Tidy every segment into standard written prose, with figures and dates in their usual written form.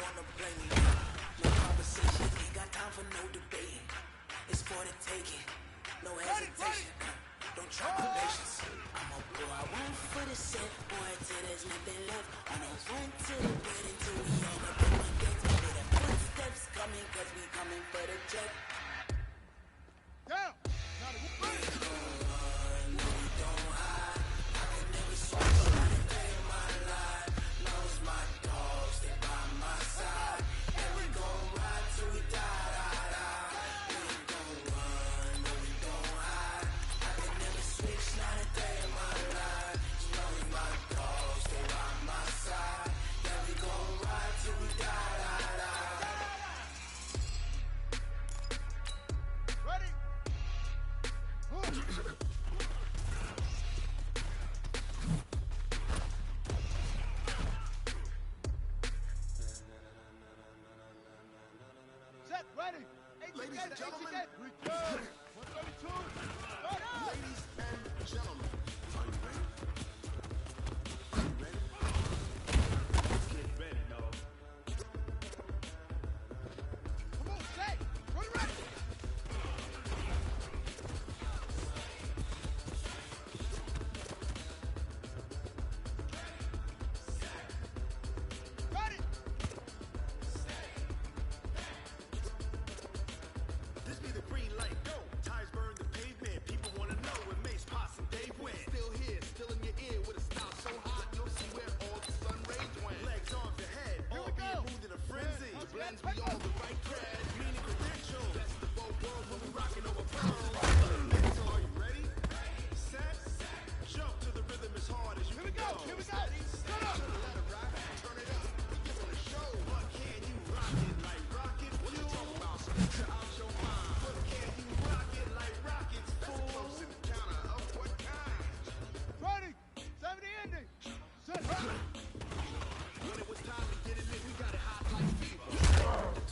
wanna blame me. No conversation, ain't got time for no debating. It's for the taking, no hesitation. Don't try my patience. I'ma pour out one for the set, boy, till there's nothing left. On those run to the bed until we all up in my gates. Hear the footsteps coming, cause we coming for the check. Down! Ladies and gentlemen, return! 132! Ladies and gentlemen, are you ready? Are you ready? Get ready, dog. Come on, Zach! Run ready! Ready! This be the green light, go! Tires burn the pavement, people wanna know when Mace, Posse, and Dave went. Still here, still in your ear with a style so hot, no see where all the sun rays went. Legs, arms, and head, all being moved in a frenzy. The blends we all the right thread, meaning credentials. Best of both worlds when we rockin' over pearls. Are you ready? Set, jump to the rhythm as hard as you can go. Here we go! Steady, Shut up! let it rock, turn it up. We give on the show. What can you rock it like rocket? What you talking about? Spit out your mind. What can you rock it like rockets? Fool. Close in the counter of what kind? Ready! 70 ending! Set! When it was time to get it lit, we got it hot like fever.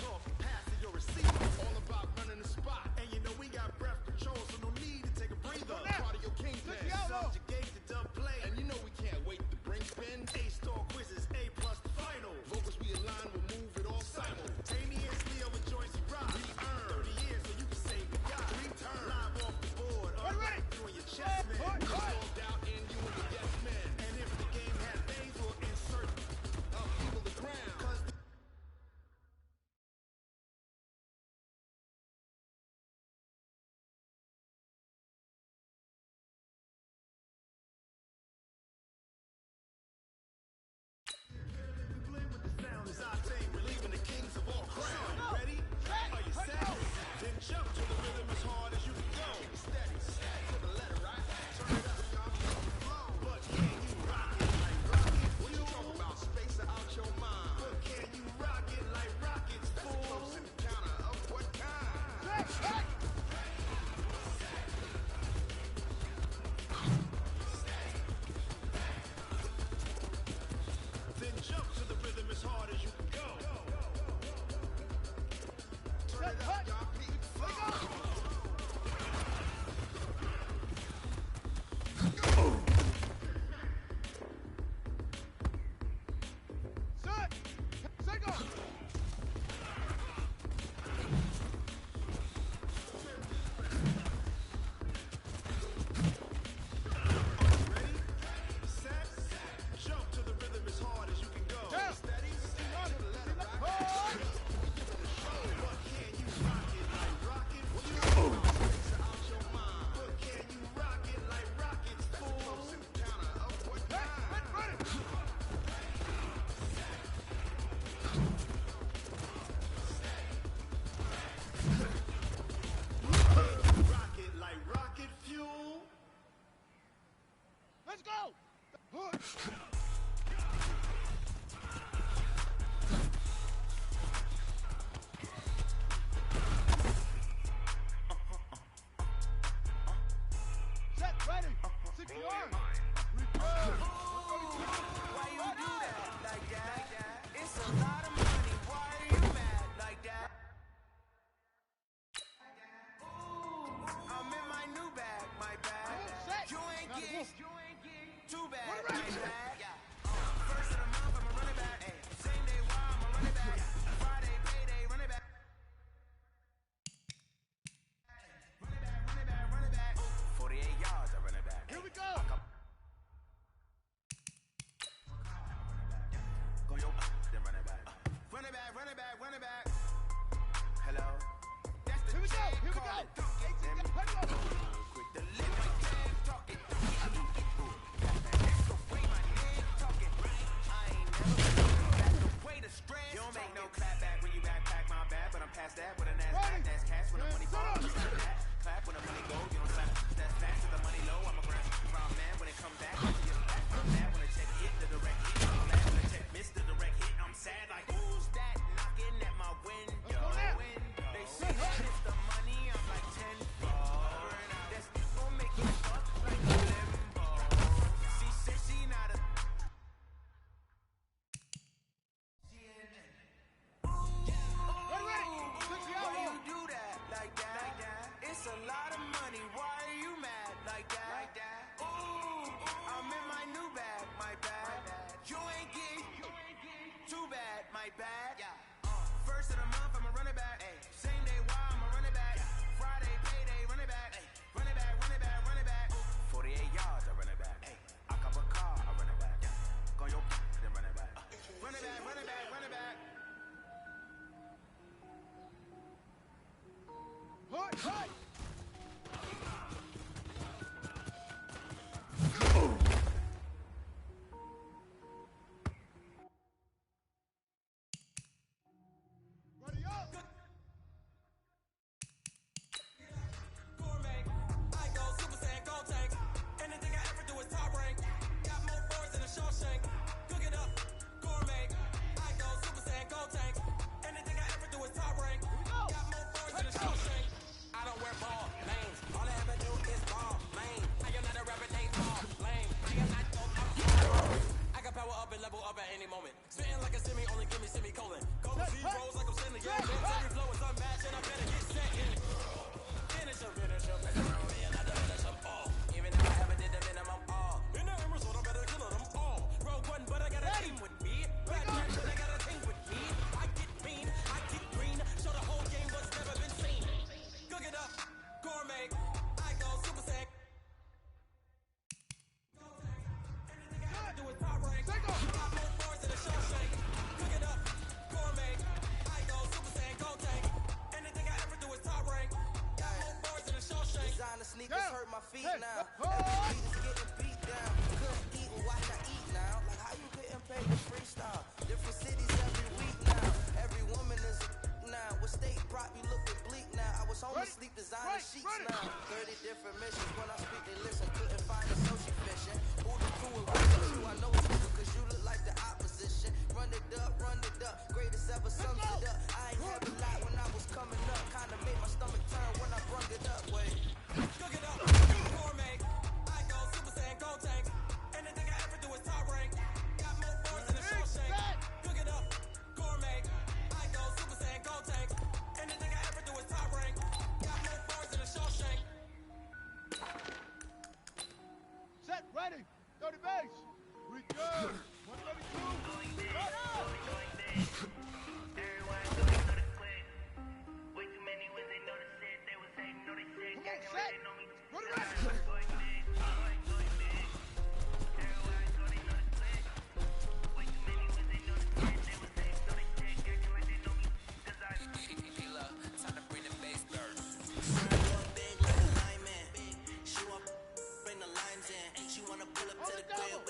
Talk, pass it, your receipt. All about running the spot. And you know we got breath control, so no need to take a breather. Part of your kingpin. Take the outlaw. Subjugate the dub play. And you know we can't wait to bring spin. A-star quizzes, A+ the final. Vocals we align, we'll move it all simultaneously over joints we rock. We earn 30 years so you can say we got. Return. Live off the board. Ready? You and your chest man. Sold out in you and the yes man. And if the game has veins, we'll insert people the ground. 'Cause we play with the sound is octane, relieving the kings of all crown. You ready? Are you set? Then jump to the rhythm as hard as you can go. Steady, to the letter, right? Turn it up, y'all. Flow. But can you rock it like rockets? What you talking about? Space out your mind. But can you rock it like rockets? Fool. Close in the counter of what kind? Then jump to the rhythm as hard as you can go. Turn it up, y'all. Peak flow. Set! Set go! Ready? Set. Jump to the rhythm as hard as you can go. Down. Steady. To the letter, right? Give it a show. But can you rock it like rockets? What you talking about? Space out your mind. But can you rock it like rockets? Fool. Close in the counter of what kind? Ready! Rock it like rocket fuel. Let's go! Set, ready! 60 yards! Return! Why you do that like that? It's a lot of money. Why are you mad like that? I'm in my new bag, my bag. Set. You ain't Got it, geeks, move. you ain't geeks. Too bad, Run it my back. bag. First of the month, I'm a running back. Same day, why I'm a running back. lot of money, why are you mad like that? Ooh, I'm in my new bag, my bad. You ain't get too bad, my bad. First of the month, I'ma run it back. Same day, why I'ma run it back. Friday, payday, run it back. Run it back, run it back, run it back. 48 yards, I run it back. I cop a car, I run it back. Go your then run it back. Run it back, run it back, run it back. Hut, hut! Ready up! Gourmet, I go Super Saiyan Gold Tank. Anything I ever do is top rank. Got more boards than a Shawshank. Cook it up, gourmet. I go Super Saiyan Gold Tank. Anything I ever do is top rank. Got more boards than a Shawshank. I don't wear ball lanes. All I ever do is ball lane. I am not a rapper, they all lame. I am not dope, I'm all. I can power up and level up at any moment. Spitting like a semi, only give me semicolon. Go zeros like I'm sending the game. Every flow is unmatched and I better get set in it. Finish them, back around me and I finish them all. Even if I haven't did the minimum all. In the end result, I better kill them all. Rogue one, but I got a team with me. Bad man, but I got a team with me. I get mean, I get green. Show the whole game what's never been seen. Cook it up, gourmet. I go Super Saiyan. Anything I ever do is top rank. Got more boards than a Shawshank. Cook it up, gourmet. I go Super Saiyan Gold Tank. Anything I ever do is top rank. Got more boards than a Shawshank. Designer sneakers hurt my feet Hey, now. oh. Every beat is getting beat down. Couldn't eat, well, why not eat now? Like how you getting paid to freestyle? Different cities every week now. Every woman is now. With state prop, you looking bleak now. I was home to sleep, designer sheets now. 30 different missions. When I speak, they listen. Couldn't find a social fishing. Who the crew and what you? I know it's you, cause you look like the opposition. Run it up, run it up. Greatest ever sums it up. I ain't had a lot when I was coming up. Kinda made my stomach turn when I brung it up. Wait. Cook it up, gourmet. I go Super Saiyan Gold Tank. Anything I ever do is top rank. Got more boards than a Shawshank. Cook it up, gourmet. I go Super Saiyan Gold Tank. Anything I ever do is top rank. Got more boards than a Shawshank. Set, ready! 30 base! Return! 132! Right up! Come on, set! Run it back! Time to bring the bass burn. Big like a lineman. She want bring the lines in. She wanna pull up to the crib.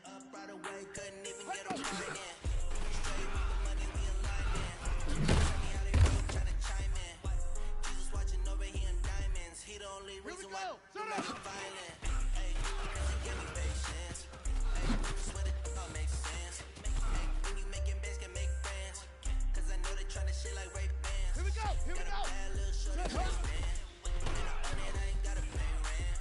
Up right away, couldn't even get a line in. Straight with the money, we aligning. Tell me how they roll, tryna chime in. Jesus watching over here in diamonds. He the only reason why I'm not violent. Hey, cause he gave me patience. Hey, swear that all makes sense. Hey, when you making bands, can make friends. Cause I know they tryna shit like Ray Bans. Here we go! Here we Got a go! bad little shorty waistband. And I own it, I ain't gotta pay rent.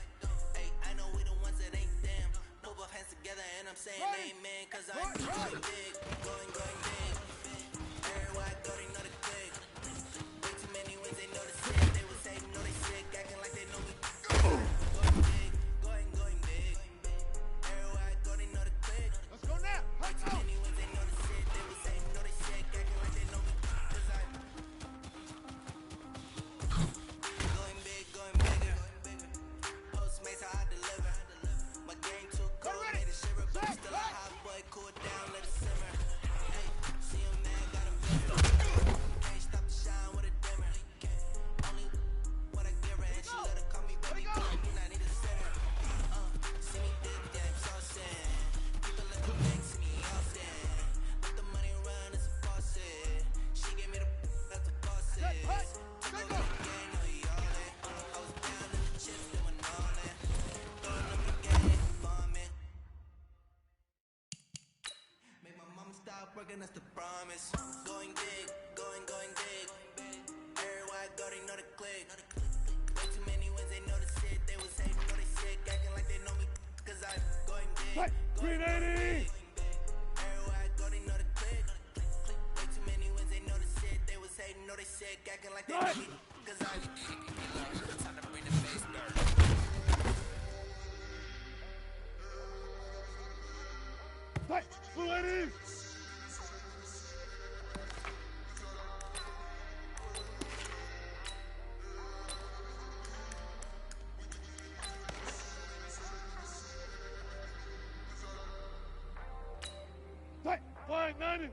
Hey, I know we the ones that ain't them. No both hands together and I'm saying amen. Cause I'm going big, going big. Everywhere I go, they know the click. Way too many wins, they know the sick. They was saying, know they sick, acting like they know me. Going big, going big. Everywhere I go, they know the click. Let's go now! Way Let's too go! many wins, they know the sick. They was saying, know they sick, acting like they know me. Cause I'm going big, going bigger. Postmates how I deliver. My game too cold, made it shiver, but I'm still stop working, that's the promise. Going big, going big. Everywhere I go, they know the click. Way too many wins, they know the shit. They was hating, know they sick, acting like they know me. Cause I'm going big. 380! Everywhere I go, they know the click. Way too many wins, they know the shit. They was hating, know they sick, acting like they know me. Cause I'm time to bring the bass dirt. Fight! Blue ladies! Fight! Flying 90!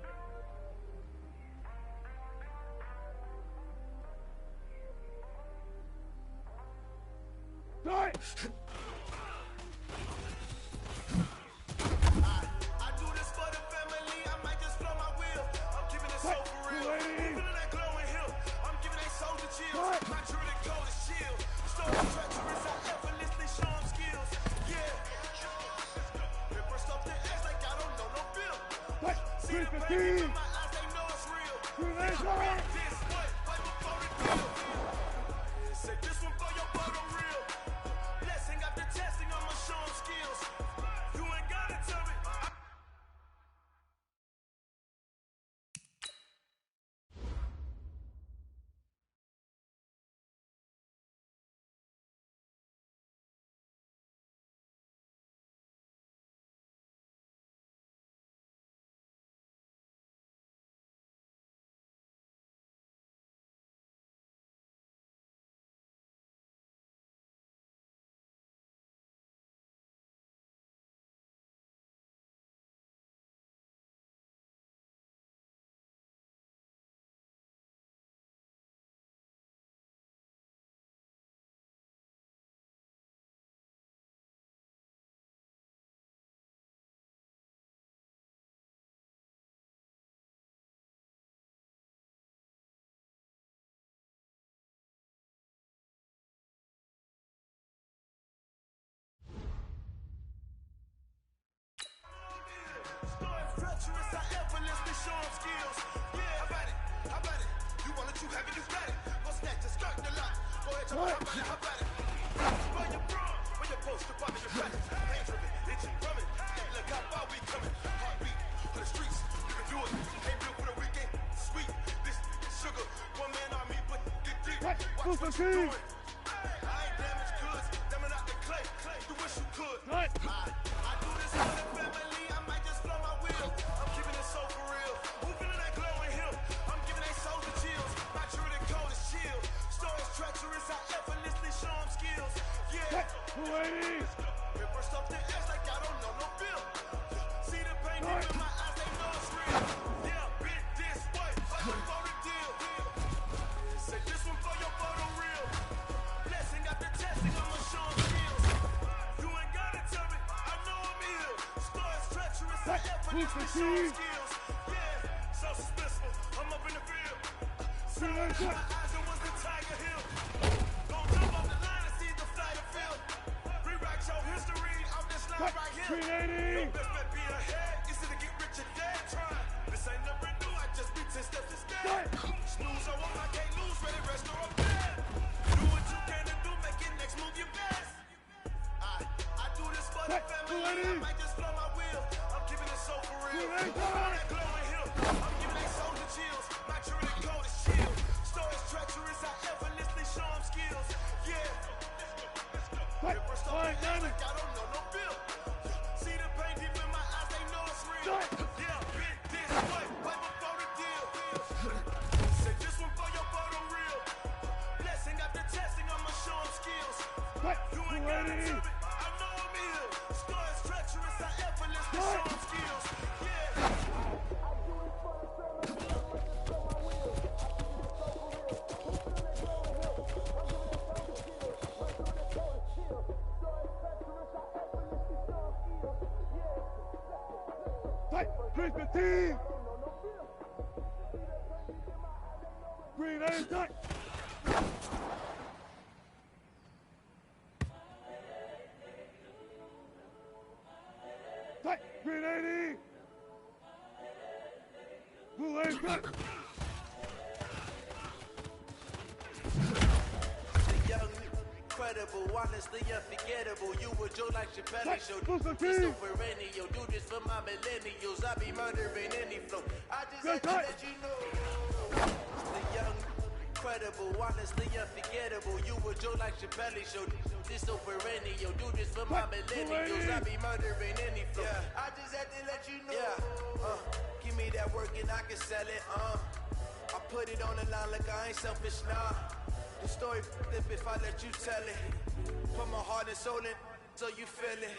Fight! I do this for the family, I might just blow my wheel. I'm keeping it so for real. Feeling that glowing hill. I'm giving they soldier chills. My truly cold is chill. Story treacherous, I effortlessly show them skills. Yeah. They burst off the edge like I don't know no bill. Fight! See the pain in my eyes, they know it's real. This what? Fight before the deal. Say this one for your bottom real. Blessing after testing, I'ma show them skills. You ain't gotta tell me. Stories treacherous, I effortlessly show them skills. Yeah, how about it? How about it? You want it, you have it, you got it. Go snatch it, start the lot. Go ahead, jump on, how about it? Where you from? Where you post to pop in your practice? Hands driven, itching, drumming. Look how far we coming. Heartbeat for the streets. You can do it. Ain't built for the weekend. Sweet, this is sugar. One man army, but get deep. Watch what you doing. I ain't damaged goods. Damn out the clay. You wish you could. I do this for the family. I might just blow my wheel. I'm keeping it so for real. Who feeling that glowing hill? I'm giving they souls the chills. My true the cold is chill. Stories treacherous. I effortlessly show them skills. Yeah. It burst off the edge like I don't know no bill. See the pain deep in my eyes, they know it's real. Yeah, bit this way. Fight before the deal. Say this one for your photo real. Blessing after testing, I'ma show them skills. You ain't gotta tell me, I know I'm ill. Stories treacherous, I effortlessly show them skills. Yeah, so suspenseful, I'm up in the field. See my eyes and what's the Tiger Hill. Gon' jump off the line and see the flight of field. Rewrite your history, I'm this line right here. Your best bet be ahead, easy to get rich or dead trying. This ain't nothing new, I just be 10 steps instead. Snooze or won't, I can't lose, ready, rest or I'm dead. Do what you can to do, make it next move your best. I do this for the family, I might just blow my wheel. I'm keeping it so for real. That glowing hill, I'm giving they soldier chills. My true the cold is chill. Stories treacherous, I effortlessly show them skills. Yeah. It burst off the edge like I don't know no bill. See the pain deep in my eyes, they know it's real. Yeah, bit this way, right before the deal. Say this one for your photo real. Blessing after testing, I'ma show them skills. You ain't gotta tell me, I know I'm ill. Stories treacherous, I effortlessly show them skills. Yeah. Fight! Drink the team! Green attack! Fight! Green 80! The young, incredible, honestly unforgettable. You were Joe like Chappelle show. This so perennial. Do this for my millennials. I be murdering any flow. I just had to let you know. The young, incredible, honestly unforgettable. You were Joe like Chappelle show. This so perennial. Do this for my millennials. I be murdering any flow. I just had to let you know. Give me that work and I can sell it. I put it on the line like I ain't selfish, nah. The story flip if I let you tell it. Put my heart and soul in so you feel it.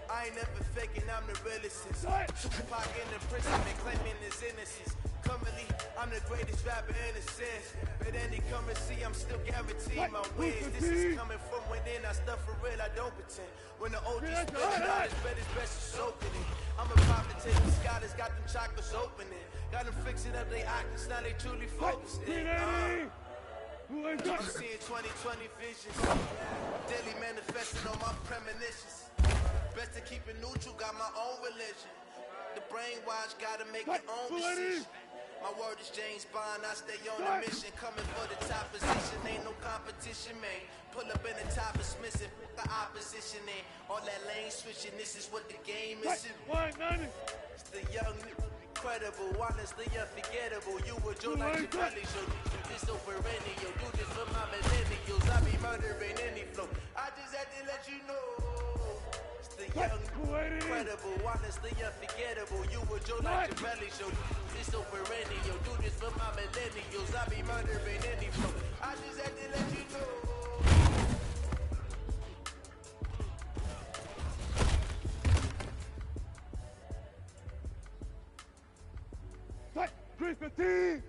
I ain't never faking, I'm the realest. Tupac in the prison and claiming his innocence. Currently, I'm the greatest rapper in a sense. But any currency, I'm still guaranteed my wins. This is coming from within, I stuff for real, I don't pretend. When the OG spit it out, it's better, best to soak in it. I'm a prophet, take the scholars, got them chakras opening. Got them fixing up they octaves, now they truly focused in. I'm seeing 2020 visions. Daily manifesting on my premonitions. Best to keep it neutral, got my own religion. The brainwash, gotta make your own decision. My word is James Bond, I stay on a mission. Coming for the top position, ain't no competition, man. Pull up in the top is missing, the opposition ain't. All that lane switching, this is what the game is. It's the young, incredible, honestly unforgettable. You were Joe like Chappelle show. This so perennial, do this for my millennials. I be murdering any flow. I just had to let you know. It's the young, incredible, honestly unforgettable. You were Joe like Chappelle show. This so perennial, do this for my millennials. I be murdering any flow. I just had to let you know. Chris Petit!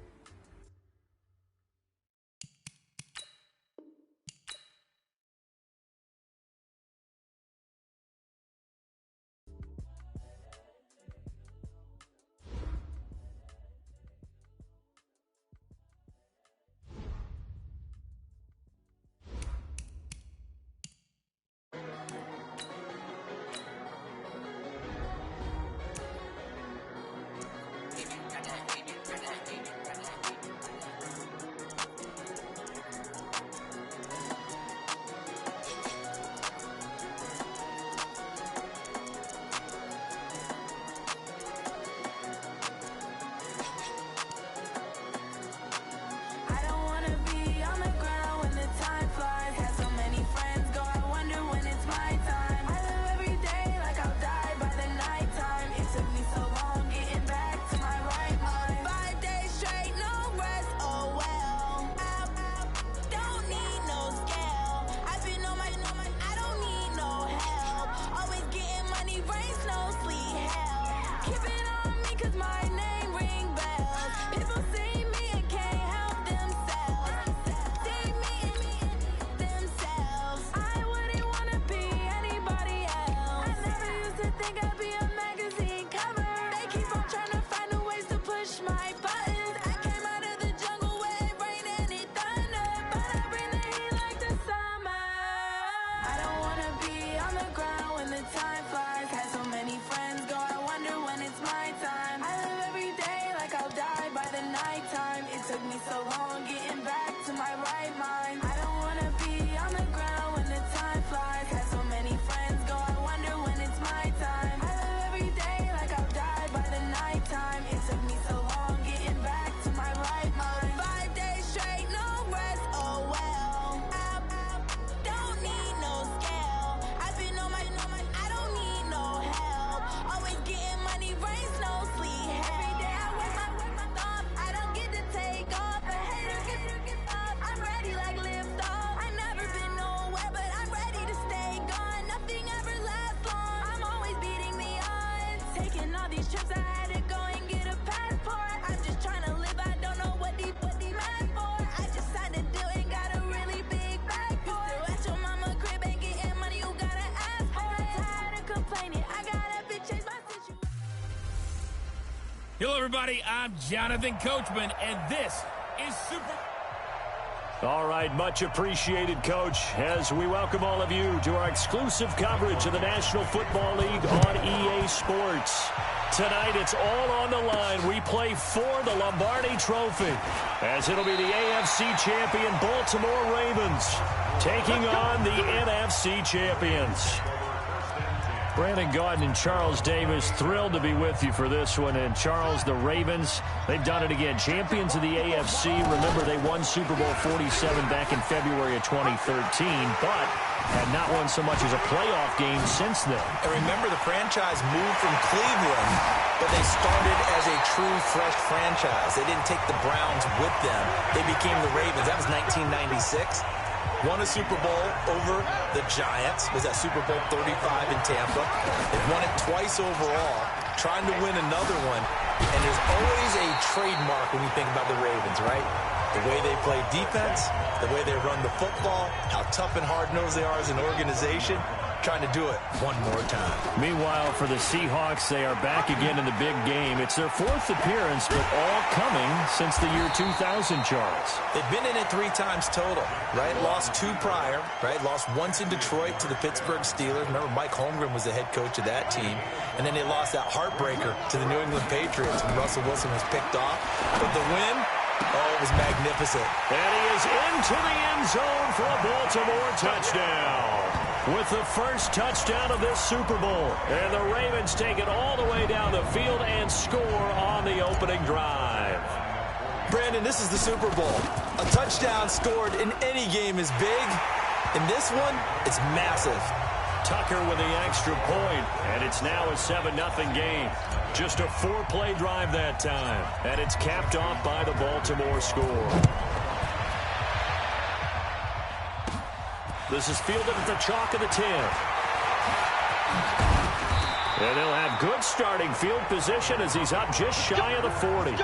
Hello, everybody. I'm Jonathan Coachman, and this is Super... All right, much appreciated, Coach, as we welcome all of you to our exclusive coverage of the National Football League on EA Sports. Tonight, it's all on the line. We play for the Lombardi Trophy, as it'll be the AFC champion Baltimore Ravens taking on the NFC champions. Brandon Gaudin and Charles Davis, thrilled to be with you for this one. And Charles, the Ravens, they've done it again. Champions of the AFC. Remember, they won Super Bowl 47 back in February of 2013, but had not won so much as a playoff game since then. And remember, the franchise moved from Cleveland, but they started as a true fresh franchise. They didn't take the Browns with them. They became the Ravens. That was 1996. Won a Super Bowl over the Giants. Was that Super Bowl 35 in Tampa. They've won it twice overall, trying to win another one. And there's always a trademark when you think about the Ravens, right? The way they play defense, the way they run the football, how tough and hard-nosed they are as an organization, trying to do it one more time. Meanwhile, for the Seahawks, they are back again in the big game. It's their fourth appearance, but all coming since the year 2000, Charles. They've been in it 3 times total, right? Lost 2 prior, right? Lost once in Detroit to the Pittsburgh Steelers. Remember, Mike Holmgren was the head coach of that team. And then they lost that heartbreaker to the New England Patriots when Russell Wilson was picked off. But the win, oh, it was magnificent. And he is into the end zone for a Baltimore touchdown. With the first touchdown of this Super Bowl. And the Ravens take it all the way down the field and score on the opening drive. Brandon, this is the Super Bowl. A touchdown scored in any game is big. In this one, it's massive. Tucker with the extra point, and it's now a 7-0 game. Just a 4-play drive that time, and it's capped off by the Baltimore score. This is fielded at the chalk of the 10. And they'll have good starting field position as he's up just shy of the 40.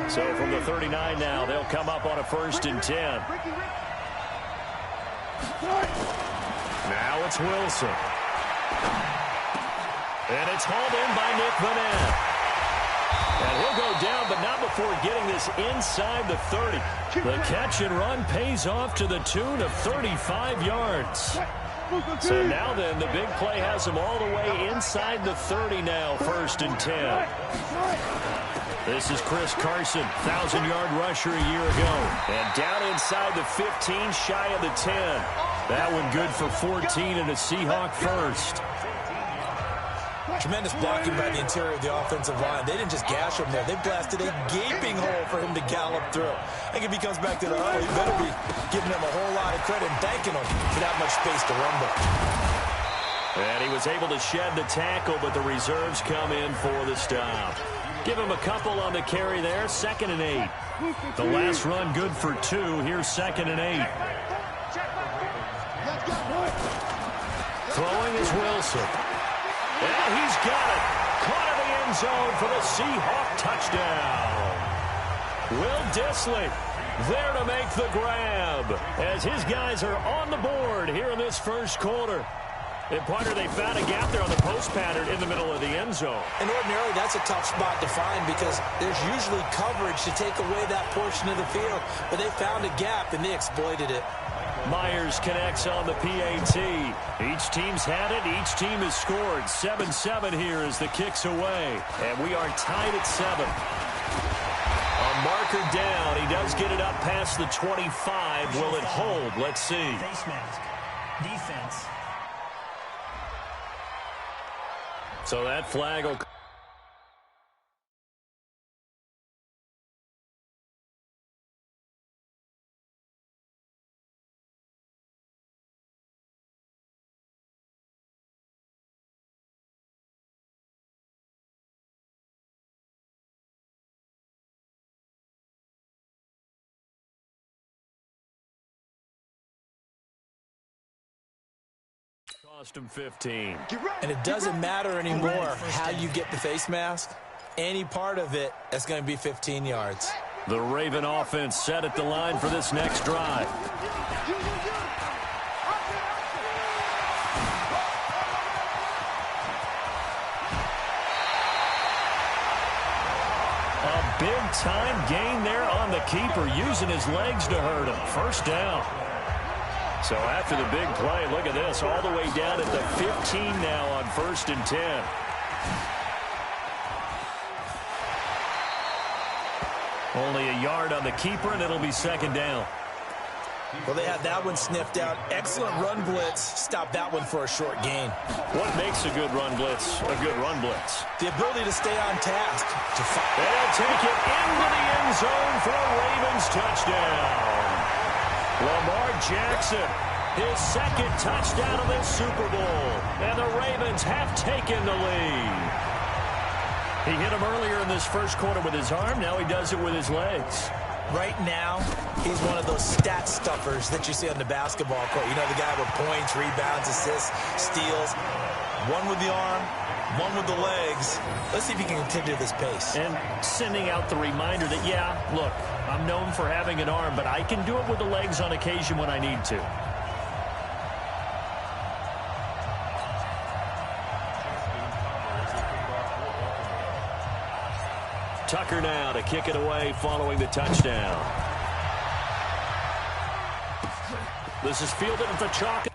So from the 39 now, they'll come up on a 1st and 10. Now it's Wilson. And it's hauled in by Nick Vannett. And he'll go down, but not before getting this inside the 30. The catch and run pays off to the tune of 35 yards. So now then, the big play has him all the way inside the 30 now, 1st and 10. This is Chris Carson, 1,000-yard rusher a year ago. And down inside the 15, shy of the 10. That one good for 14 and a Seahawk first. Tremendous blocking by the interior of the offensive line. They didn't just gash him there. They blasted a gaping hole for him to gallop through. I think if he comes back to the huddle, he better be giving them a whole lot of credit and thanking them for that much space to rumble. And he was able to shed the tackle, but the reserves come in for the stop. Give him a couple on the carry there, 2nd and 8. The last run good for 2. Here's 2nd and 8. Throwing is Wilson. And he's got it. Caught in the end zone for the Seahawk touchdown. Will Dissly there to make the grab as his guys are on the board here in this first quarter. And partner, they found a gap there on the post pattern in the middle of the end zone. And ordinarily, that's a tough spot to find because there's usually coverage to take away that portion of the field. But they found a gap, and they exploited it. Myers connects on the PAT. Each team's had it. Each team has scored. 7-7 here as the kick's away. And we are tied at 7. A marker down. He does get it up past the 25. Will it hold? Let's see. Face mask. Defense. So that flag will... Cost him 15. And it doesn't matter anymore how you get the face mask. Any part of it, that's going to be 15 yards. The Raven offense set at the line for this next drive. A big-time gain there on the keeper, using his legs to hurt him. First down. So after the big play, look at this, all the way down at the 15 now on 1st and 10. Only a yard on the keeper, and it'll be 2nd down. Well, they had that one sniffed out. Excellent run blitz. Stop that one for a short gain. What makes a good run blitz a good run blitz? The ability to stay on task. They'll take it into the end zone for a Ravens touchdown. Lamar Jackson, his 2nd touchdown of this Super Bowl. And the Ravens have taken the lead. He hit him earlier in this first quarter with his arm. Now he does it with his legs. Right now, he's one of those stat stuffers that you see on the basketball court. You know, the guy with points, rebounds, assists, steals. One with the arm, one with the legs. Let's see if he can continue this pace. And sending out the reminder that, yeah, look, I'm known for having an arm, but I can do it with the legs on occasion when I need to. Tucker now to kick it away following the touchdown. This is fielded at the chalk.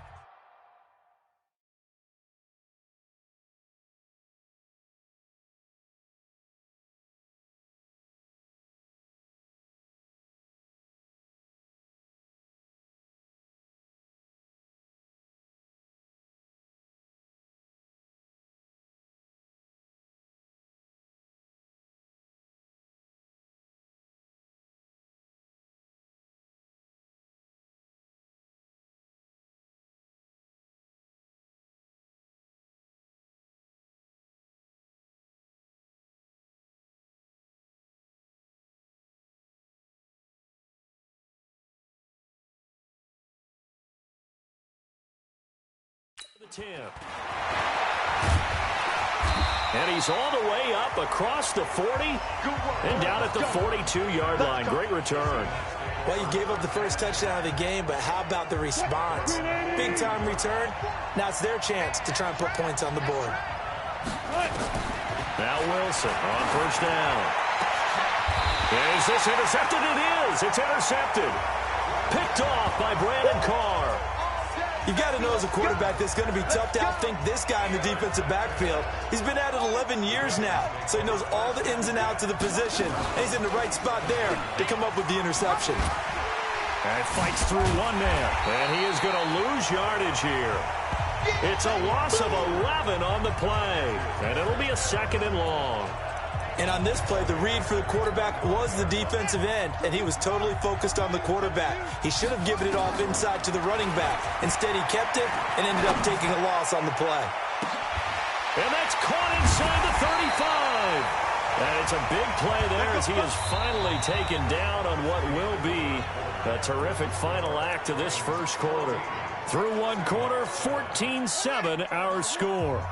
The 10. And he's all the way up across the 40 and down at the 42-yard line. Great return. Well, you gave up the first touchdown of the game, but how about the response? Big-time return. Now it's their chance to try and put points on the board. Now Wilson on 1st down. Is this intercepted? It is. It's intercepted. Picked off by Brandon Carr. You got to know as a quarterback that's going to be tough to outthink this guy in the defensive backfield. He's been at it 11 years now, so he knows all the ins and outs of the position, and he's in the right spot there to come up with the interception. And fights through one man, and he is going to lose yardage here. It's a loss of 11 on the play, and it'll be a 2nd and long. And on this play, the read for the quarterback was the defensive end, and he was totally focused on the quarterback. He should have given it off inside to the running back. Instead, he kept it and ended up taking a loss on the play. And that's caught inside the 35. And it's a big play there as he is finally taken down on what will be a terrific final act of this first quarter. Through one quarter, 14-7 our score.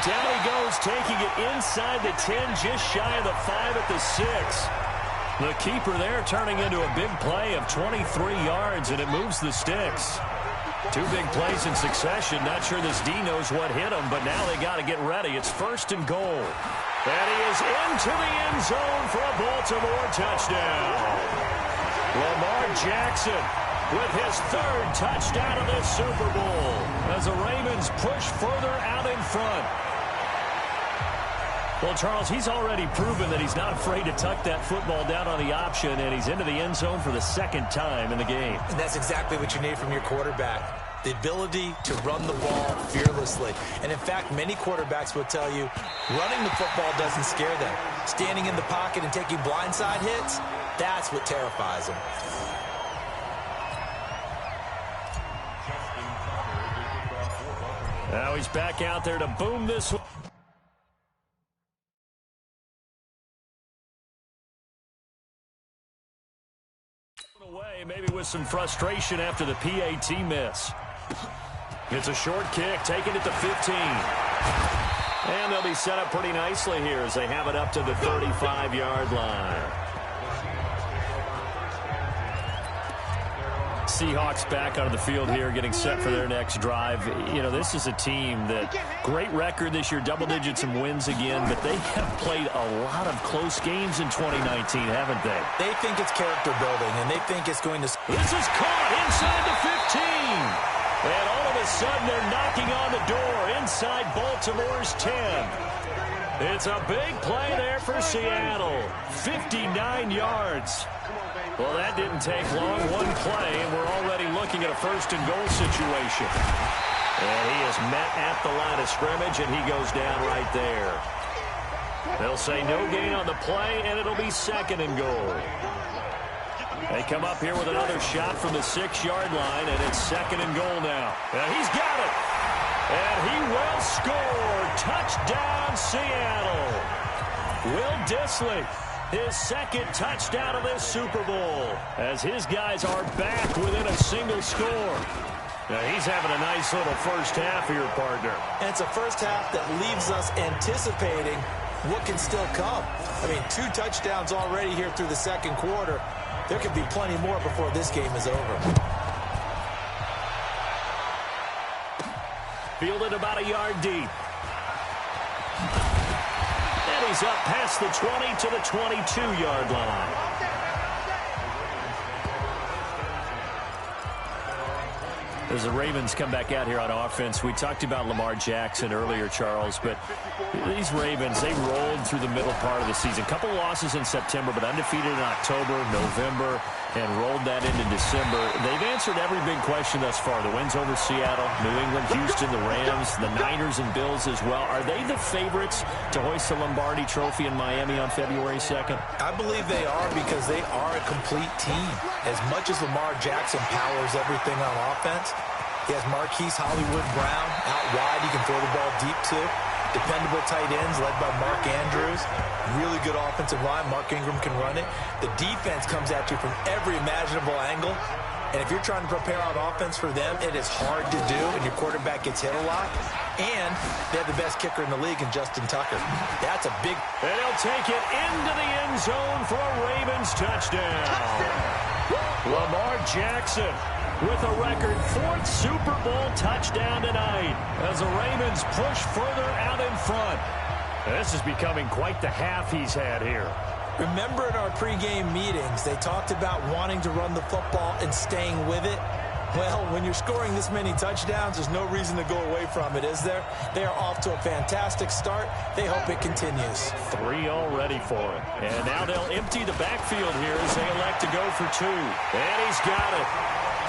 Down he goes, taking it inside the 10, just shy of the 5 at the 6. The keeper there turning into a big play of 23 yards, and it moves the sticks. 2 big plays in succession. Not sure this D knows what hit him, but now they got to get ready. It's 1st and goal. And he is into the end zone for a Baltimore touchdown. Lamar Jackson with his 3rd touchdown of this Super Bowl as the Ravens push further out in front. Well, Charles, he's already proven that he's not afraid to tuck that football down on the option, and he's into the end zone for the 2nd time in the game. And that's exactly what you need from your quarterback, the ability to run the ball fearlessly. And, in fact, many quarterbacks will tell you running the football doesn't scare them. Standing in the pocket and taking blindside hits, that's what terrifies them. Now he's back out there to boom this one. Away, maybe with some frustration after the PAT miss. It's a short kick, taken at the 15. And they'll be set up pretty nicely here as they have it up to the 35-yard line. Seahawks back onto the field here, getting set for their next drive. You know, this is a team that great record this year, double digits and wins again, but they have played a lot of close games in 2019, haven't they? They think it's character building, and they think it's going to... This is caught inside the 15. And all of a sudden, they're knocking on the door inside Baltimore's 10. It's a big play there for Seattle. 59 yards. Well, that didn't take long. One play, and we're already looking at a first-and-goal situation. And he is met at the line of scrimmage, and he goes down right there. They'll say no gain on the play, and it'll be second and goal. They come up here with another shot from the 6-yard line, and it's second and goal now. And he's got it. And he will score. Touchdown, Seattle. Will Dissly, his second touchdown of this Super Bowl, as his guys are back within a single score. Now, he's having a nice little first half here, partner. And it's a first half that leaves us anticipating what can still come. I mean, 2 touchdowns already here through the second quarter. There could be plenty more before this game is over. Fielded about a yard deep. And he's up past the 20 to the 22-yard line. As the Ravens come back out here on offense, we talked about Lamar Jackson earlier, Charles, but these Ravens, they rolled through the middle part of the season. Couple losses in September, but undefeated in October, November, and rolled that into December. They've answered every big question thus far. The wins over Seattle, New England, Houston, the Rams, the Niners, and Bills as well. Are they the favorites to hoist the Lombardi Trophy in Miami on February 2nd? I believe they are because they are a complete team. As much as Lamar Jackson powers everything on offense, he has Marquise Hollywood Brown out wide. He can throw the ball deep, too. Dependable tight ends led by Mark Andrews. Really good offensive line. Mark Ingram can run it. The defense comes at you from every imaginable angle. And if you're trying to prepare on offense for them, it is hard to do, and your quarterback gets hit a lot. And they have the best kicker in the league in Justin Tucker. That's a big... And he'll take it into the end zone for a Ravens touchdown. Lamar Jackson with a record 4th Super Bowl touchdown tonight as the Ravens push further out in front. This is becoming quite the half he's had here. Remember in our pregame meetings, they talked about wanting to run the football and staying with it? Well, when you're scoring this many touchdowns, there's no reason to go away from it, is there? They are off to a fantastic start. They hope it continues. 3 already for it. And now they'll empty the backfield here as they elect to go for 2. And he's got it.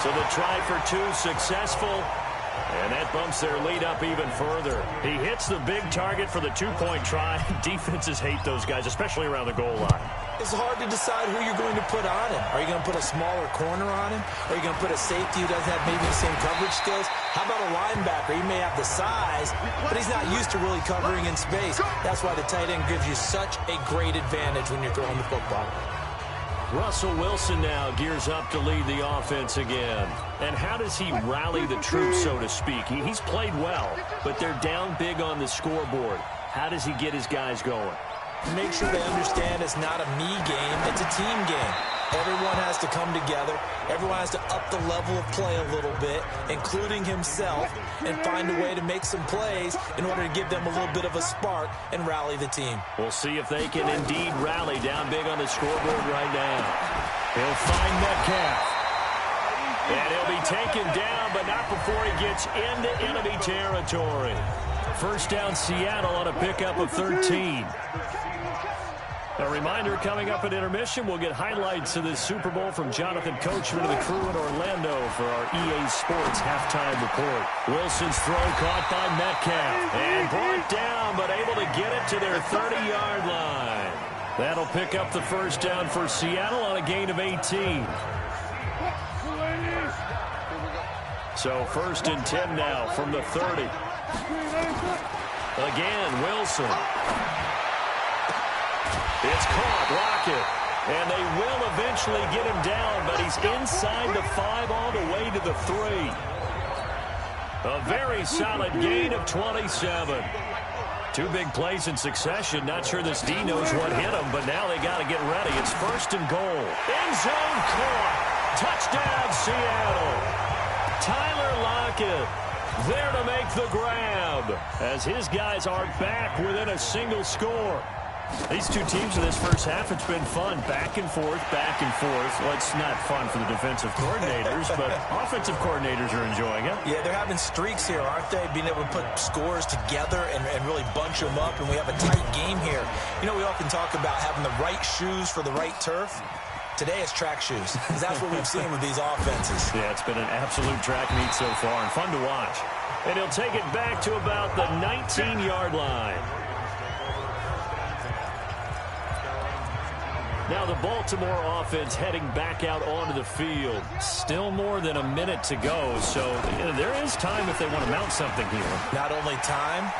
So the try for 2 successful, and that bumps their lead up even further. He hits the big target for the 2-point try. Defenses hate those guys, especially around the goal line. It's hard to decide who you're going to put on him. Are you going to put a smaller corner on him? Are you going to put a safety who doesn't have maybe the same coverage skills? How about a linebacker? He may have the size, but he's not used to really covering in space. That's why the tight end gives you such a great advantage when you're throwing the football. Russell Wilson now gears up to lead the offense again. And how does he rally the troops, so to speak? He's played well, but they're down big on the scoreboard. How does he get his guys going? Make sure they understand it's not a me game, it's a team game. Everyone has to come together. Everyone has to up the level of play a little bit, including himself, and find a way to make some plays in order to give them a little bit of a spark and rally the team. We'll see if they can indeed rally down big on the scoreboard right now. He'll find Metcalf. And he'll be taken down, but not before he gets into enemy territory. First down, Seattle on a pickup of 13. A reminder, coming up at intermission, we'll get highlights of this Super Bowl from Jonathan Coachman and the crew in Orlando for our EA Sports halftime report. Wilson's throw caught by Metcalf and brought down, but able to get it to their 30-yard line. That'll pick up the first down for Seattle on a gain of 18. So first and 10 now from the 30. Again, Wilson. It's caught, Rocket, and they will eventually get him down, but he's inside the 5 all the way to the 3. A very solid gain of 27. 2 big plays in succession. Not sure this D knows what hit him, but now they got to get ready. It's first and goal. End zone caught. Touchdown, Seattle. Tyler Lockett there to make the grab as his guys are back within a single score. These two teams in this first half, it's been fun. Back and forth, back and forth. Well, it's not fun for the defensive coordinators, but offensive coordinators are enjoying it. Yeah, they're having streaks here, aren't they? Being able to put scores together and really bunch them up, and we have a tight game here. You know, we often talk about having the right shoes for the right turf. Today it's track shoes, because that's what we've seen with these offenses. Yeah, it's been an absolute track meet so far, and fun to watch. And he'll take it back to about the 19-yard line. Now the Baltimore offense heading back out onto the field. Still more than a minute to go, so there is time if they want to mount something here. Not only time,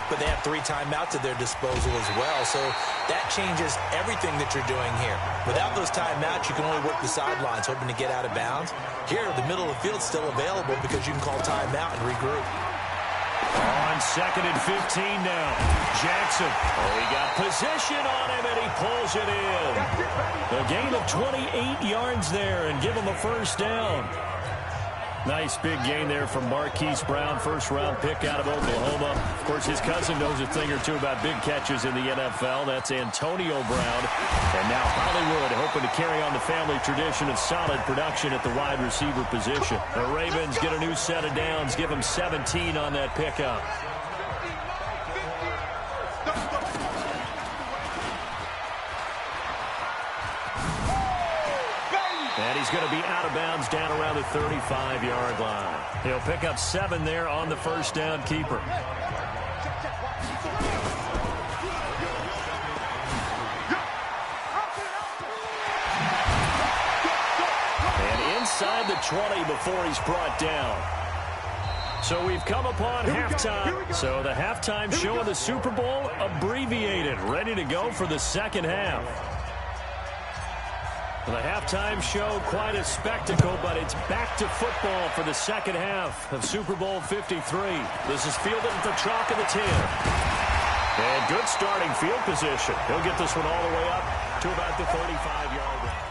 but they have 3 timeouts at their disposal as well, so that changes everything that you're doing here. Without those timeouts, you can only work the sidelines, hoping to get out of bounds. Here, the middle of the field's still available because you can call timeout and regroup. On 2nd and 15 now. Jackson. Oh, he got position on him, and he pulls it in. A gain of 28 yards there and give him a first down. Nice big gain there from Marquise Brown, first-round pick out of Oklahoma. Of course, his cousin knows a thing or two about big catches in the NFL. That's Antonio Brown. And now Hollywood hoping to carry on the family tradition of solid production at the wide receiver position. The Ravens get a new set of downs, give them 17 on that pickup. And he's going to be out of bounds down around the 35-yard line. He'll pick up 7 there on the first down keeper. And inside the 20 before he's brought down. So we've come upon halftime. So the halftime show of the Super Bowl abbreviated, ready to go for the second half. The halftime show, quite a spectacle, but it's back to football for the second half of Super Bowl 53. This is fielded at the chalk of the 10. And good starting field position. He'll get this one all the way up to about the 35-yard line.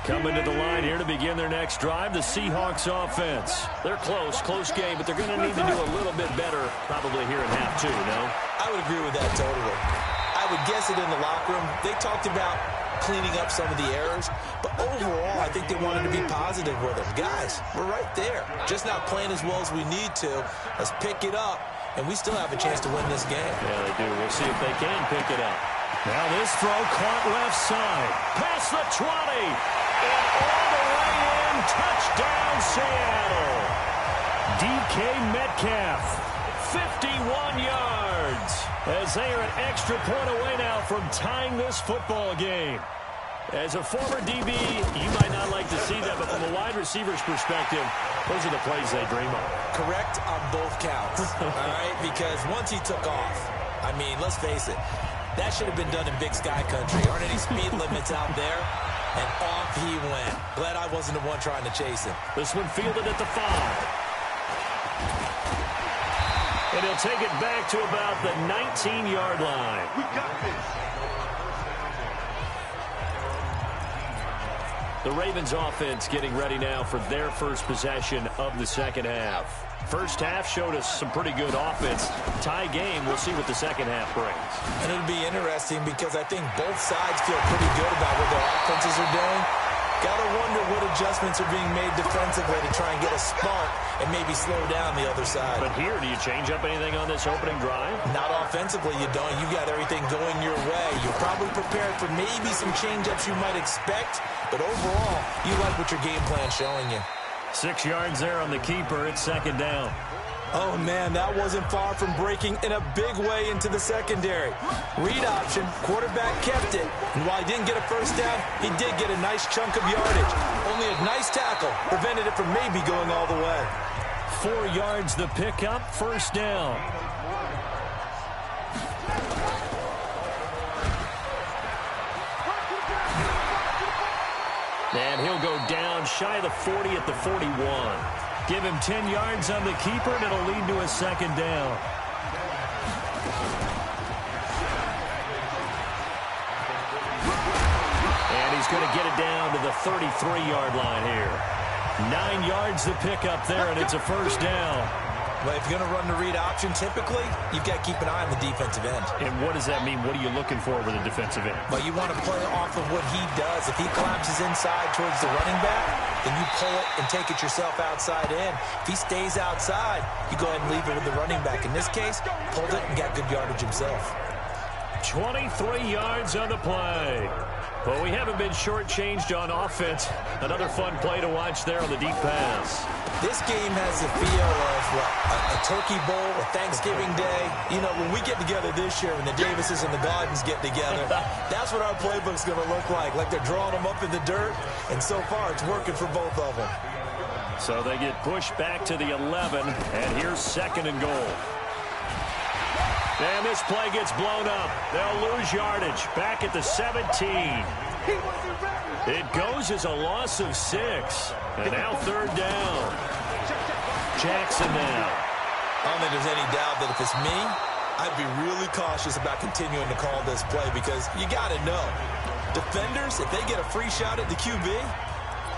Coming to the line here to begin their next drive, the Seahawks offense. They're close game, but they're going to need to do a little bit better probably here in half 2, no? I would agree with that totally. I would guess it in the locker room. They talked about cleaning up some of the errors, but overall, I think they wanted to be positive with them. Guys, we're right there. Just not playing as well as we need to. Let's pick it up, and we still have a chance to win this game. Yeah, they do. We'll see if they can pick it up. Now this throw caught left side. Past the 20. And all the way in. Touchdown, Seattle. DK Metcalf. 51 yards. As they are an extra point away now from tying this football game. As a former DB, you might not like to see that, but from a wide receiver's perspective, those are the plays they dream of. Correct on both counts, all right? Because once he took off, I mean, let's face it, that should have been done in Big Sky Country. Aren't any speed limits out there? And off he went. Glad I wasn't the one trying to chase him. This one fielded at the 5. And he'll take it back to about the 19-yard line. We got this. The Ravens offense getting ready now for their first possession of the second half. First half showed us some pretty good offense. Tie game, we'll see what the second half brings. And it'll be interesting because I think both sides feel pretty good about what their offenses are doing. Gotta wonder what adjustments are being made defensively to try and get a spark and maybe slow down the other side. But here, do you change up anything on this opening drive? Not offensively, you don't. You got everything going your way. You're probably prepared for maybe some change-ups you might expect, but overall, you like what your game plan's showing you. 6 yards there on the keeper. It's second down. Oh, man, that wasn't far from breaking in a big way into the secondary. Read option, quarterback kept it. And while he didn't get a first down, he did get a nice chunk of yardage. Only a nice tackle prevented it from maybe going all the way. 4 yards the pickup, first down. And he'll go down shy of the 40 at the 41. Give him 10 yards on the keeper, and it'll lead to a second down. And he's is going to get it down to the 33-yard line here. 9 yards to pick up there, and it's a first down. Well, if you're going to run the read option, typically, you've got to keep an eye on the defensive end. And what does that mean? What are you looking for with the defensive end? Well, you want to play off of what he does. If he collapses inside towards the running back, then you pull it and take it yourself outside in. If he stays outside, you go ahead and leave it with the running back. In this case, pulled it and got good yardage himself. 23 yards on the play. Well, we haven't been shortchanged on offense. Another fun play to watch there on the deep pass. This game has the feel of what, a turkey bowl, a Thanksgiving day. You know, when we get together this year, when the Davises and the Gardens get together, that's what our playbook's going to look like they're drawing them up in the dirt. And so far, it's working for both of them. So they get pushed back to the 11, and here's 2nd and goal. And this play gets blown up. They'll lose yardage back at the 17. It goes as a loss of 6. And now 3rd down. Jackson now. I don't think there's any doubt that if it's me, I'd be really cautious about continuing to call this play because you got to know. Defenders, if they get a free shot at the QB,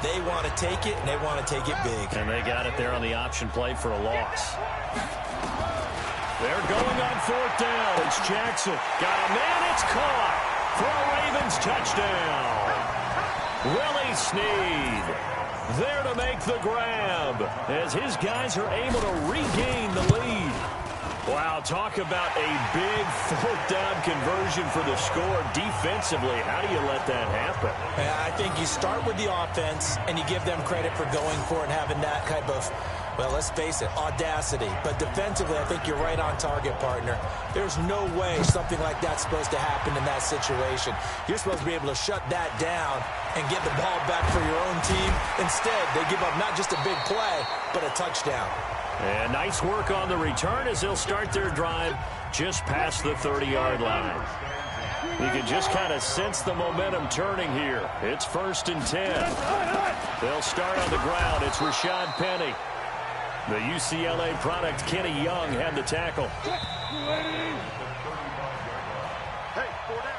they want to take it, and they want to take it big. And they got it there on the option play for a loss. They're going on 4th down. It's Jackson. Got a man. It's caught for a Ravens touchdown. Willie Snead there to make the grab as his guys are able to regain the lead. Wow, talk about a big 4th down conversion for the score. Defensively, how do you let that happen? I think you start with the offense, and you give them credit for going for it and having that type of, well, let's face it, audacity. But defensively, I think you're right on target, partner. There's no way something like that's supposed to happen in that situation. You're supposed to be able to shut that down and get the ball back for your own team. Instead, they give up not just a big play, but a touchdown. And nice work on the return as they'll start their drive just past the 30-yard line. You can just kind of sense the momentum turning here. It's 1st and 10. They'll start on the ground. It's Rashad Penny. The UCLA product, Kenny Young, had the tackle.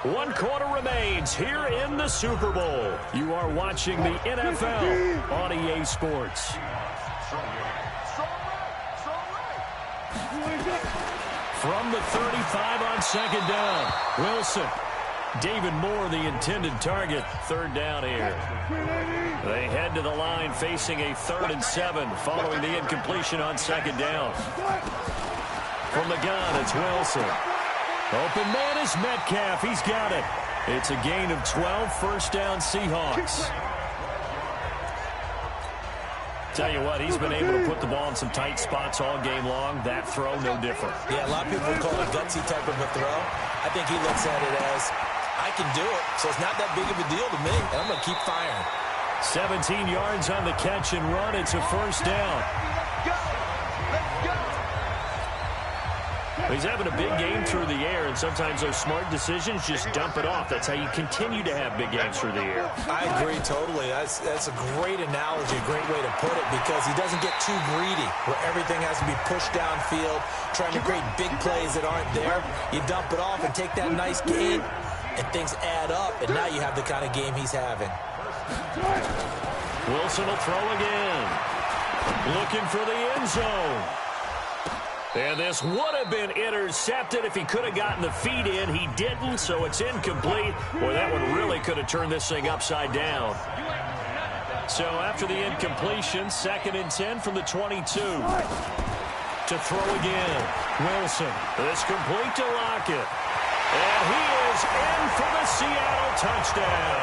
1 quarter remains here in the Super Bowl. You are watching the NFL on EA Sports. From the 35 on 2nd down, Wilson. David Moore, the intended target. 3rd down here. They head to the line facing a 3rd and 7 following the incompletion on 2nd down. From the gun, it's Wilson. Open man is Metcalf. He's got it. It's a gain of 12, 1st down Seahawks. Tell you what, he's been able to put the ball in some tight spots all game long. That throw, no different. Yeah, a lot of people call it a gutsy type of a throw. I think he looks at it as, I can do it, so it's not that big of a deal to me, and I'm going to keep firing. 17 yards on the catch and run. It's a 1st down. He's having a big game through the air, and sometimes those smart decisions just dump it off. That's how you continue to have big games through the air. I agree totally. That's a great analogy, a great way to put it, because he doesn't get too greedy where everything has to be pushed downfield, trying to create big plays that aren't there. You dump it off and take that nice gain, and things add up, and now you have the kind of game he's having. Wilson will throw again. Looking for the end zone. And this would have been intercepted if he could have gotten the feet in. He didn't, so it's incomplete. Boy, that one really could have turned this thing upside down. So after the incompletion, 2nd and 10 from the 22. To throw again. Wilson. This complete to Lockett. And he is in for the Seattle touchdown.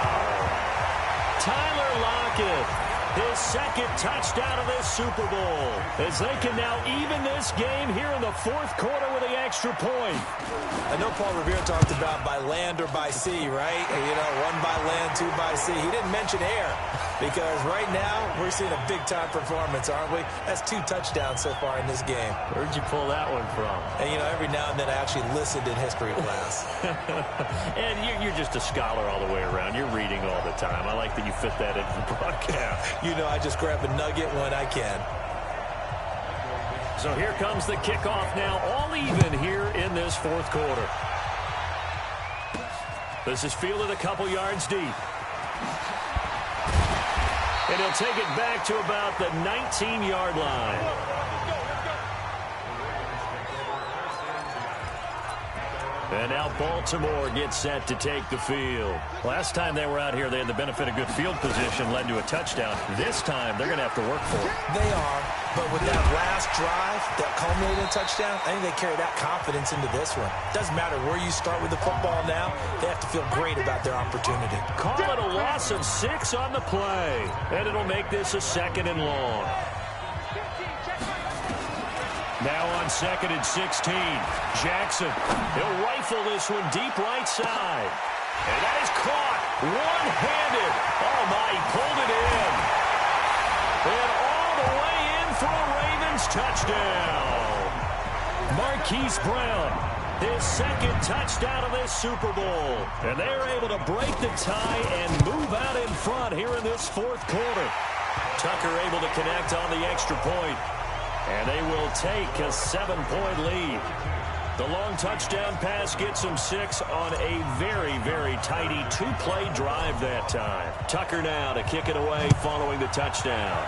Tyler Lockett. His 2nd touchdown of this Super Bowl, as they can now even this game here in the 4th quarter with the extra point. I know Paul Revere talked about by land or by sea, right? You know, 1 by land, 2 by sea. He didn't mention air, because right now we're seeing a big-time performance, aren't we? That's 2 touchdowns so far in this game. Where'd you pull that one from? And, you know, every now and then I actually listened in history class. And you're just a scholar all the way around. You're reading all the time. I like that you fit that into the broadcast. You know, I just grab a nugget when I can. So here comes the kickoff now, all even here in this 4th quarter. This is fielded a couple yards deep. And he'll take it back to about the 19-yard line. And now Baltimore gets set to take the field. Last time they were out here, they had the benefit of good field position, led to a touchdown. This time, they're going to have to work for it. They are, but with that last drive that culminated in a touchdown, I think they carry that confidence into this one. Doesn't matter where you start with the football now, they have to feel great about their opportunity. Call it a loss of 6 on the play, and it'll make this a 2nd and long. Now on 2nd and 16, Jackson. He'll rifle this one deep right side. And that is caught one-handed. Oh, my, he pulled it in. And all the way in for a Ravens touchdown. Marquise Brown, his 2nd touchdown of this Super Bowl. And they're able to break the tie and move out in front here in this 4th quarter. Tucker able to connect on the extra point. And they will take a 7-point lead. The long touchdown pass gets them 6 on a very, very tidy 2-play drive that time. Tucker now to kick it away following the touchdown.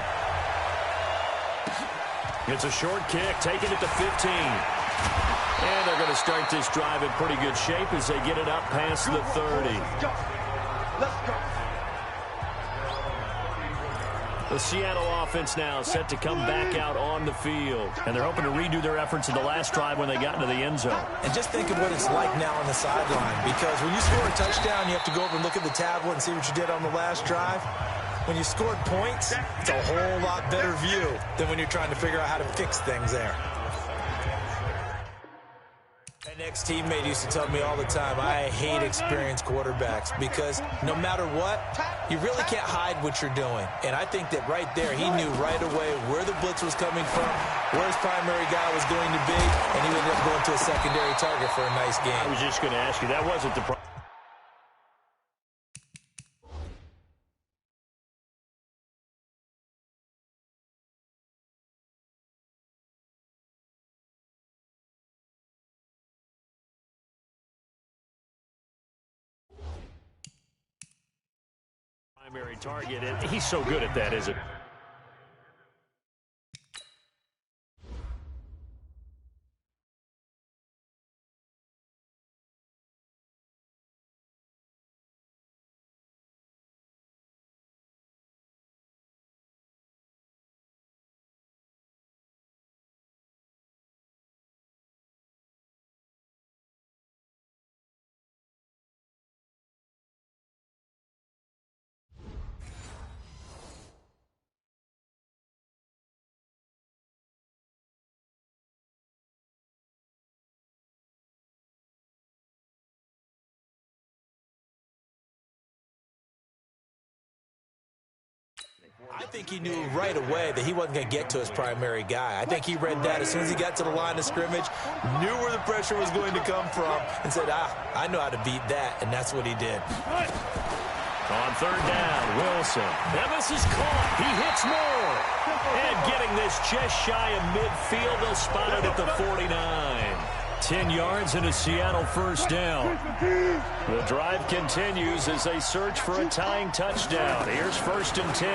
It's a short kick, taking it to 15. And they're going to start this drive in pretty good shape as they get it up past the 30. Let's go. The Seattle offense now set to come back out on the field. And they're hoping to redo their efforts in the last drive when they got into the end zone. And just think of what it's like now on the sideline. Because when you score a touchdown, you have to go over and look at the tablet and see what you did on the last drive. When you scored points, it's a whole lot better view than when you're trying to figure out how to fix things there. My ex-teammate used to tell me all the time, I hate experienced quarterbacks because no matter what, you really can't hide what you're doing. And I think that right there, he knew right away where the blitz was coming from, where his primary guy was going to be, and he ended up going to a secondary target for a nice game. I was just going to ask you, that wasn't the problem. Primary target, and he's so good at that, isn't he? I think he knew right away that he wasn't going to get to his primary guy. I think he read that as soon as he got to the line of scrimmage, knew where the pressure was going to come from, and said, I know how to beat that, and that's what he did. On 3rd down, Wilson. And this is caught. He hits more. And getting this just shy of midfield, they'll spot it at the 49. 10 yards and a Seattle 1st down. The drive continues as they search for a tying touchdown. Here's 1st and 10.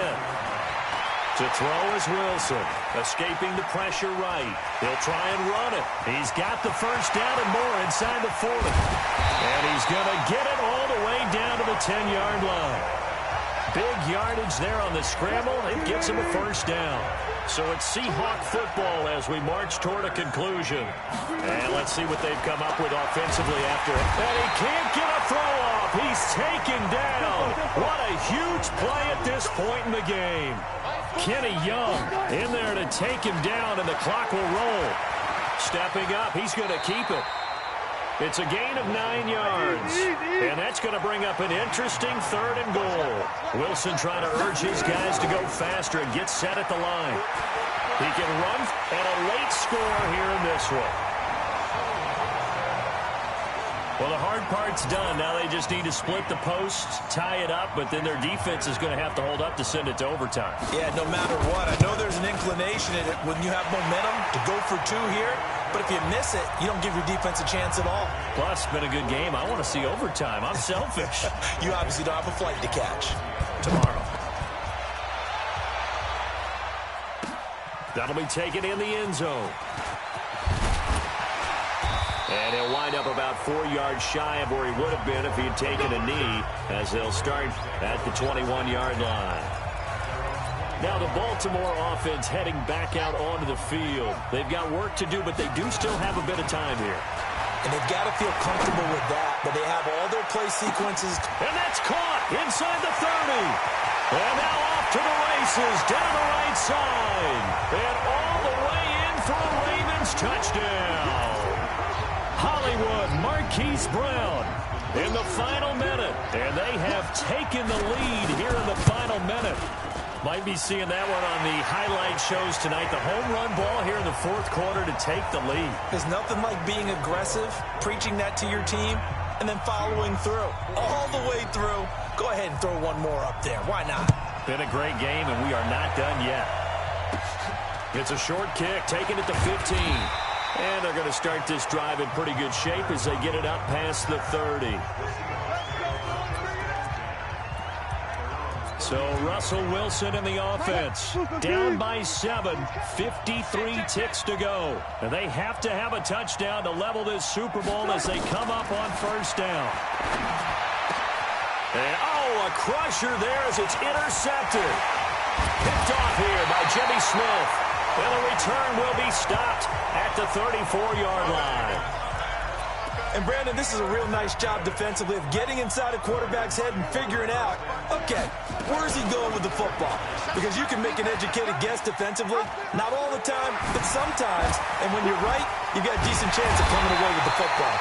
To throw is Wilson, escaping the pressure right. He'll try and run it. He's got the 1st down and more inside the 40. And he's going to get it all the way down to the 10-yard line. Big yardage there on the scramble. It gets him a 1st down. So it's Seahawk football as we march toward a conclusion. And let's see what they've come up with offensively after it. And he can't get a throw off. He's taken down. What a huge play at this point in the game. Kenny Young in there to take him down, and the clock will roll. Stepping up, he's going to keep it. It's a gain of 9 yards, and that's going to bring up an interesting 3rd and goal. Wilson trying to urge his guys to go faster and get set at the line. He can run at a late score here in this one. Well, the hard part's done. Now they just need to split the posts, tie it up, but then their defense is going to have to hold up to send it to overtime. Yeah, no matter what. I know there's an inclination in it when you have momentum to go for 2 here. But if you miss it, you don't give your defense a chance at all. Plus, been a good game. I want to see overtime. I'm selfish. You obviously don't have a flight to catch. Tomorrow. That'll be taken in the end zone. And he'll wind up about 4 yards shy of where he would have been if he had taken a knee, as they'll start at the 21-yard line. Now the Baltimore offense heading back out onto the field. They've got work to do, but they do still have a bit of time here. And they've got to feel comfortable with that, but they have all their play sequences. And that's caught inside the 30. And now off to the races, down the right side. And all the way in for a Ravens touchdown. Hollywood Marquise Brown in the final minute. And they have taken the lead here in the final minute. Might be seeing that one on the highlight shows tonight. The home run ball here in the fourth quarter to take the lead. There's nothing like being aggressive, preaching that to your team, and then following through. All the way through. Go ahead and throw one more up there. Why not? Been a great game, and we are not done yet. It's a short kick, taking it to 15. And they're going to start this drive in pretty good shape as they get it up past the 30. So Russell Wilson in the offense. Down by 7. 53 ticks to go. And they have to have a touchdown to level this Super Bowl as they come up on first down. And, a crusher there as it's intercepted. Picked off here by Jimmy Smith. And the return will be stopped at the 34-yard line. And, Brandon, this is a real nice job defensively of getting inside a quarterback's head and figuring out, okay, where's he going with the football? Because you can make an educated guess defensively. Not all the time, but sometimes. And when you're right, you've got a decent chance of coming away with the football.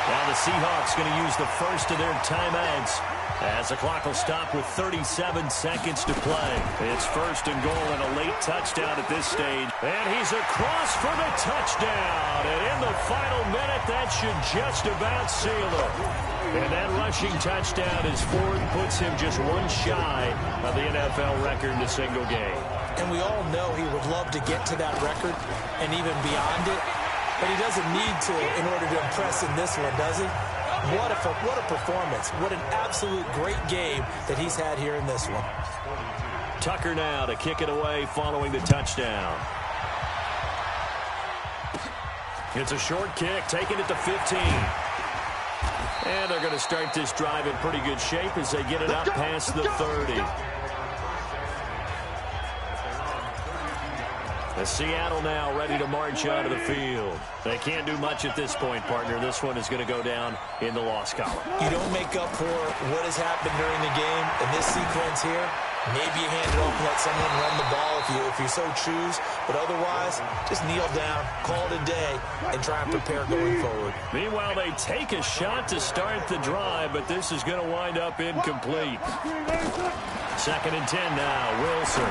Now the Seahawks going to use the first of their timeouts as the clock will stop with 37 seconds to play. It's first and goal and a late touchdown at this stage. And he's across for the touchdown. And in the final minute, that should just about seal it. And that rushing touchdown is Ford puts him just one shy of the NFL record in a single game. And we all know he would love to get to that record and even beyond it. But he doesn't need to in order to impress in this one, does he? What a performance. What an absolute great game that he's had here in this one. Tucker now to kick it away following the touchdown. It's a short kick, taking it to 15. And they're going to start this drive in pretty good shape as they get it up past the 30. The Seattle now ready to march out of the field. They can't do much at this point, partner. This one is going to go down in the loss column. You don't make up for what has happened during the game in this sequence here. Maybe you hand it off and let someone run the ball if you so choose. But otherwise, just kneel down, call it a day, and try and prepare going forward. Meanwhile, they take a shot to start the drive, but this is going to wind up incomplete. 2nd and 10 now, Wilson.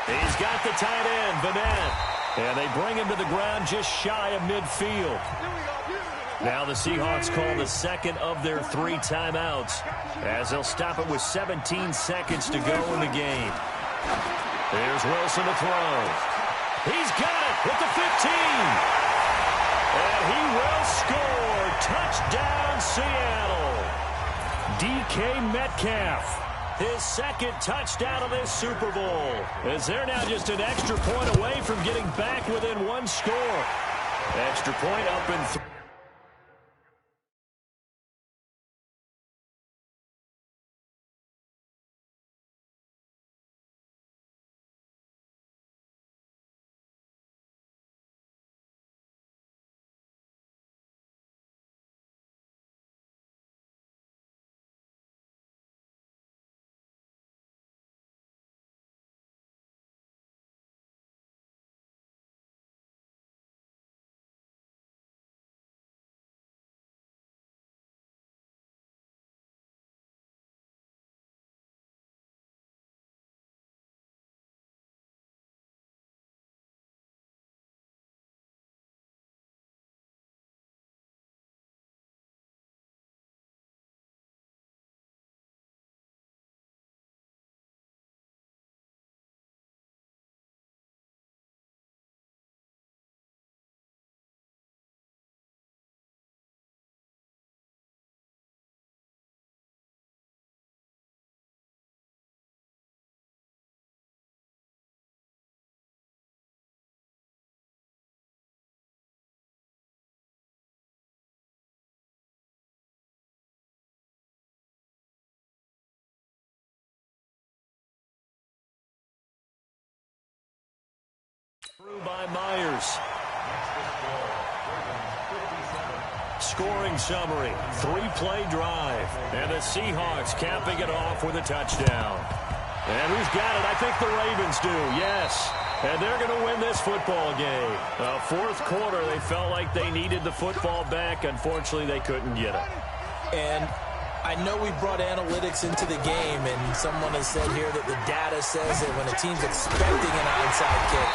He's got the tight end, Vanette. And they bring him to the ground just shy of midfield. Now the Seahawks call the second of their 3 timeouts as they'll stop it with 17 seconds to go in the game. Here's Wilson to throw. He's got it at the 15. And he will score. Touchdown, Seattle. DK Metcalf. His second touchdown of this Super Bowl, as they're now just an extra point away from getting back within 1 score. Extra point up in 3. By Myers. Scoring summary, 3-play drive. And the Seahawks capping it off with a touchdown. And who's got it? I think the Ravens do, yes. And they're going to win this football game. Fourth quarter, they felt like they needed the football back. Unfortunately, they couldn't get it. And I know we brought analytics into the game, and someone has said here that the data says that when a team's expecting an onside kick,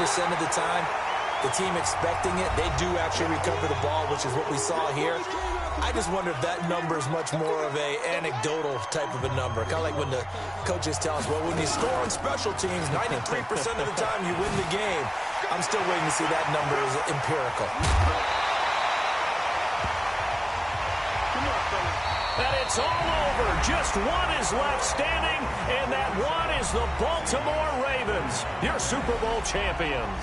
80% of the time, the team expecting it, they do actually recover the ball, which is what we saw here. I just wonder if that number is much more of a anecdotal type of a number. Kind of like when the coaches tell us, well, when you score on special teams, 93% of the time you win the game. I'm still waiting to see that number is empirical. And it's all over. Just one is left standing, and that one is the Baltimore Ravens, your Super Bowl champions.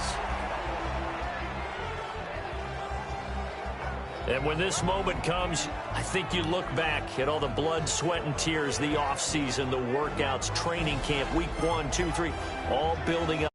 And when this moment comes, I think you look back at all the blood, sweat, and tears, the offseason, the workouts, training camp, week 1, 2, 3, all building up.